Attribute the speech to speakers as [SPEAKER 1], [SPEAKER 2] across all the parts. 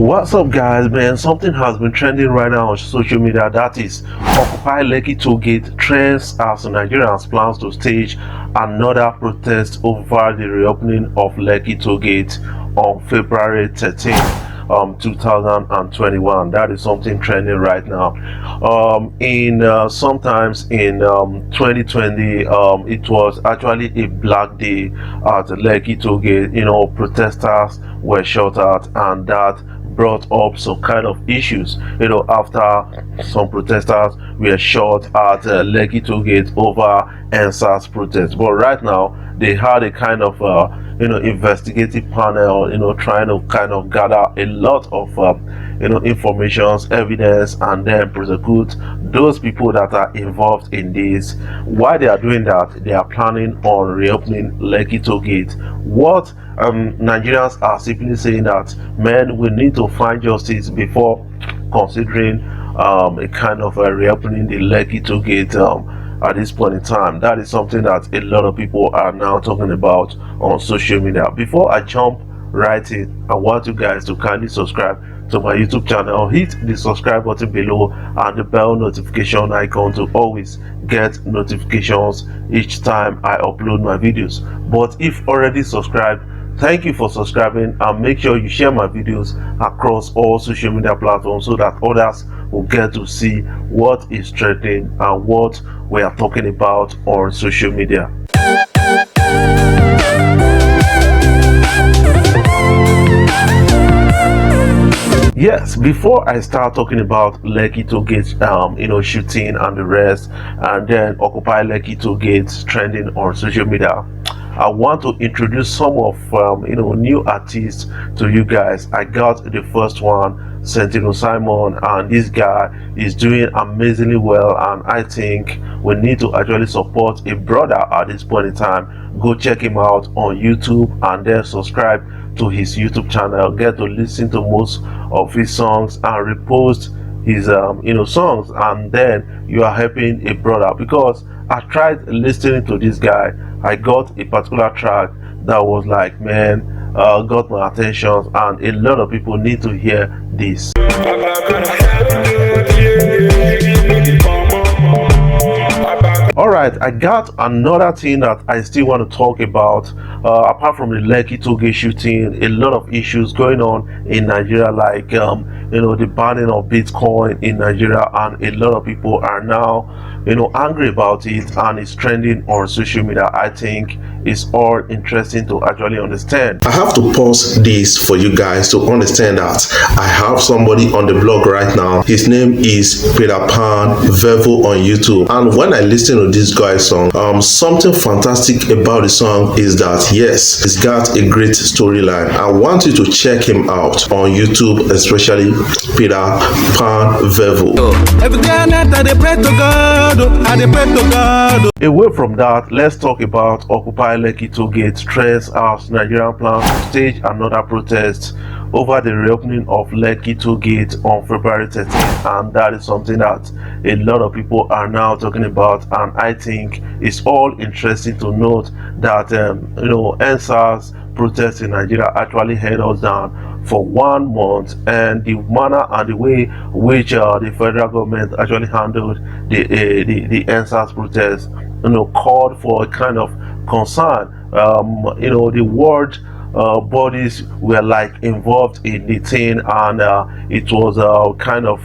[SPEAKER 1] What's up, guys? Man, something has been trending right now on social media, that is Occupy Lekki Tollgate trends as Nigerians plans to stage another protest over the reopening of Lekki Tollgate on February 13th. 2021. That is something trending right now. Sometimes in 2020, it was actually a black day at Lekki Tollgate. Protesters were shot at, and that brought up some kind of issues. After some protesters were shot at Lekki Tollgate over NSAS protest. But right now, they had a kind of investigative panel, trying to kind of gather a lot of informations, evidence, and then prosecute those people that are involved in this. Why they are doing that? They are planning on reopening Lekki Tollgate. What Nigerians are simply saying that, man, we need to find justice before considering a kind of reopening the Lekki Tollgate at this point in time. That is something that a lot of people are now talking about on social media. Before I jump right in, I want you guys to kindly subscribe to my YouTube channel. Hit the subscribe button below and the bell notification icon to always get notifications each time I upload my videos. But if already subscribed, thank you for subscribing, and make sure you share my videos across all social media platforms so that others will get to see what is trending and what we are talking about on social media. Yes, before I start talking about Lekki Tollgate, shooting and the rest, and then Occupy Lekki Tollgate trending on social media, I want to introduce some of new artists to you guys. I got the first one, Sentinel Simon, and this guy is doing amazingly well, and I think we need to actually support a brother at this point in time. Go check him out on YouTube and then subscribe to his YouTube channel. Get to listen to most of his songs and repost his songs, and then you are helping a brother. Because I tried listening to this guy, I got a particular track that was like, man, got my attention, and a lot of people need to hear this. Alright, I got another thing that I still want to talk about. Apart from the Lekki Tollgate shooting, a lot of issues going on in Nigeria, like the banning of Bitcoin in Nigeria, and a lot of people are now angry about it, and it's trending on social media. I think it's all interesting to actually understand.
[SPEAKER 2] I have to pause this for you guys to understand that I have somebody on the blog right now. His name is Peter Pan Vevo on YouTube, and when I listen to this guy's song, something fantastic about the song is that, yes, it's got a great storyline. I want you to check him out on YouTube, especially Peter Pan Vevo.
[SPEAKER 1] Away from that, let's talk about Occupy Lekki Tollgate trends as Nigerian plans to stage another protest over the reopening of Lekki Tollgate on February 13th, and that is something that a lot of people are now talking about, and I think it's all interesting to note that NSAS protests in Nigeria actually held us down for 1 month, and the manner and the way which the federal government actually handled the NSAS protest called for a kind of concern. The world bodies were like involved in the thing, and it was a kind of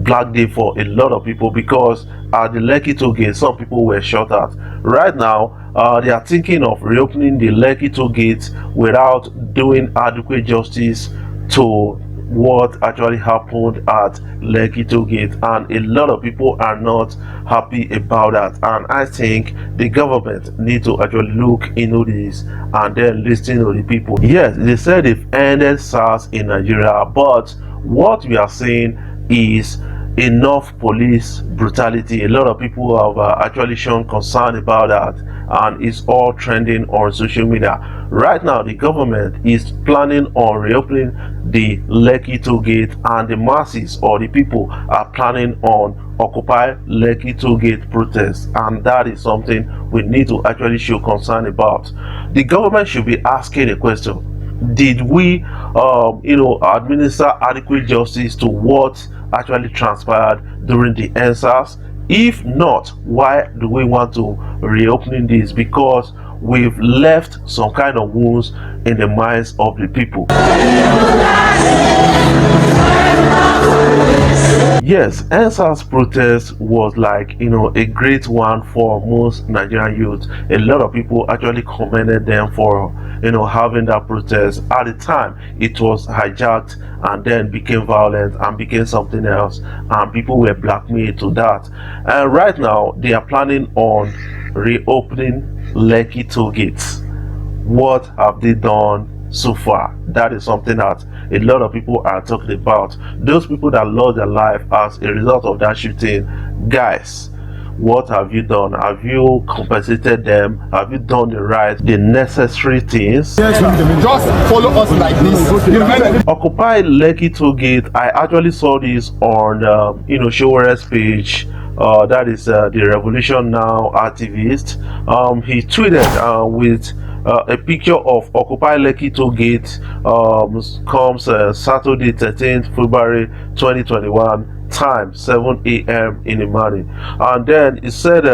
[SPEAKER 1] black day for a lot of people, because at the Lekki Tollgate some people were shot at. Right now they are thinking of reopening the Lekki Tollgate without doing adequate justice to what actually happened at Lekki Tollgate, and a lot of people are not happy about that, and I think the government need to actually look into this and then listen to the people. Yes, they said they've ended SARS in Nigeria, but what we are seeing is enough police brutality. A lot of people have actually shown concern about that, and it's all trending on social media. Right now, the government is planning on reopening the Lekki Tollgate, and the masses or the people are planning on Occupy Lekki Tollgate protests, and that is something we need to actually show concern about. The government should be asking a question: Did we administer adequate justice to what actually transpired during the answers? If not, why do we want to reopening this? Because we've left some kind of wounds in the minds of the people. Yes, NSAS protest was like a great one for most Nigerian youth. A lot of people actually commended them for having that protest. At the time, it was hijacked and then became violent and became something else, and people were blackmailed to that. And right now, they are planning on reopening Lekki toll gates. What have they done so far? That is something that a lot of people are talking about. Those people that lost their life as a result of that shooting, guys, what have you done? Have you compensated them? Have you done the necessary things?
[SPEAKER 3] Just follow us like this.
[SPEAKER 1] Occupy Lekki toll gate. I actually saw this on Showere's page. That is the Revolution Now activist. He tweeted with a picture of Occupy Lekki toll gate. Comes Saturday 13th February 2021, time 7 a.m. in the morning. And then it said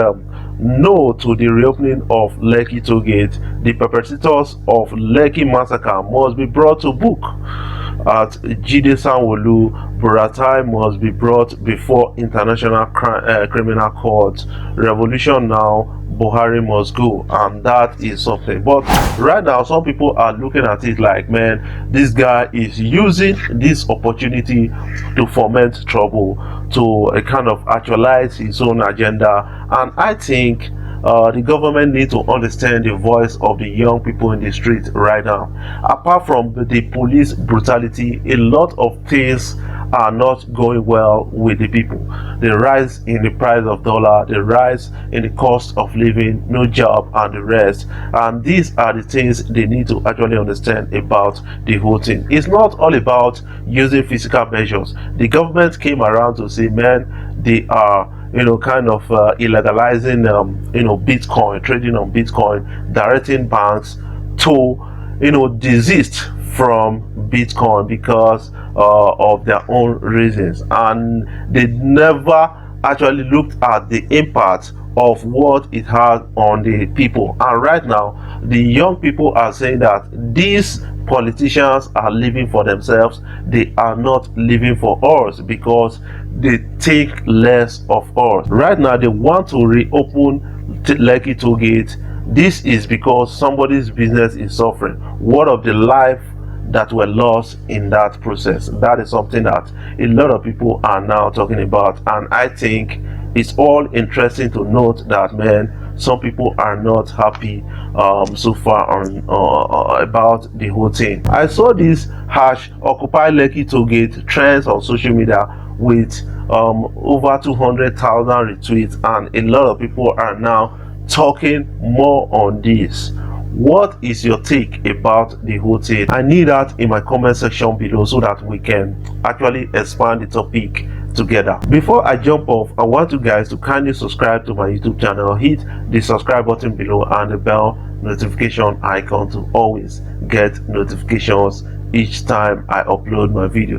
[SPEAKER 1] no to the reopening of Lekki toll gate. The perpetrators of Lekki massacre must be brought to book. At Jide Sanwo-Olu, Buratai must be brought before International Criminal Court. Revolution Now, Buhari must go, and that is something. But right now, some people are looking at it like, man, this guy is using this opportunity to foment trouble, to kind of actualize his own agenda. And I think the government need to understand the voice of the young people in the street right now. Apart from the police brutality, a lot of things are not going well with the people. The rise in the price of dollar, the rise in the cost of living, no job, and the rest. And these are the things they need to actually understand about the whole thing. It's not all about using physical measures. The government came around to say, man, they are kind of illegalizing Bitcoin, trading on Bitcoin, directing banks to desist from Bitcoin because of their own reasons, and they never actually looked at the impact of what it had on the people. And right now, the young people are saying that these politicians are living for themselves. They are not living for us because they think less of us. Right now, they want to reopen Lekki toll gate. This is because somebody's business is suffering. What of the life that were lost in that process? That is something that a lot of people are now talking about, and I think it's all interesting to note that, man, some people are not happy so far on about the whole thing. I saw this hash Occupy Lekki toll gate trends on social media with over 200,000 retweets, and a lot of people are now talking more on this. What is your take about the whole thing? I need that in my comment section below so that we can actually expand the topic together. Before I jump off, I want you guys to kindly subscribe to my YouTube channel. Hit the subscribe button below and the bell notification icon to always get notifications each time I upload my video.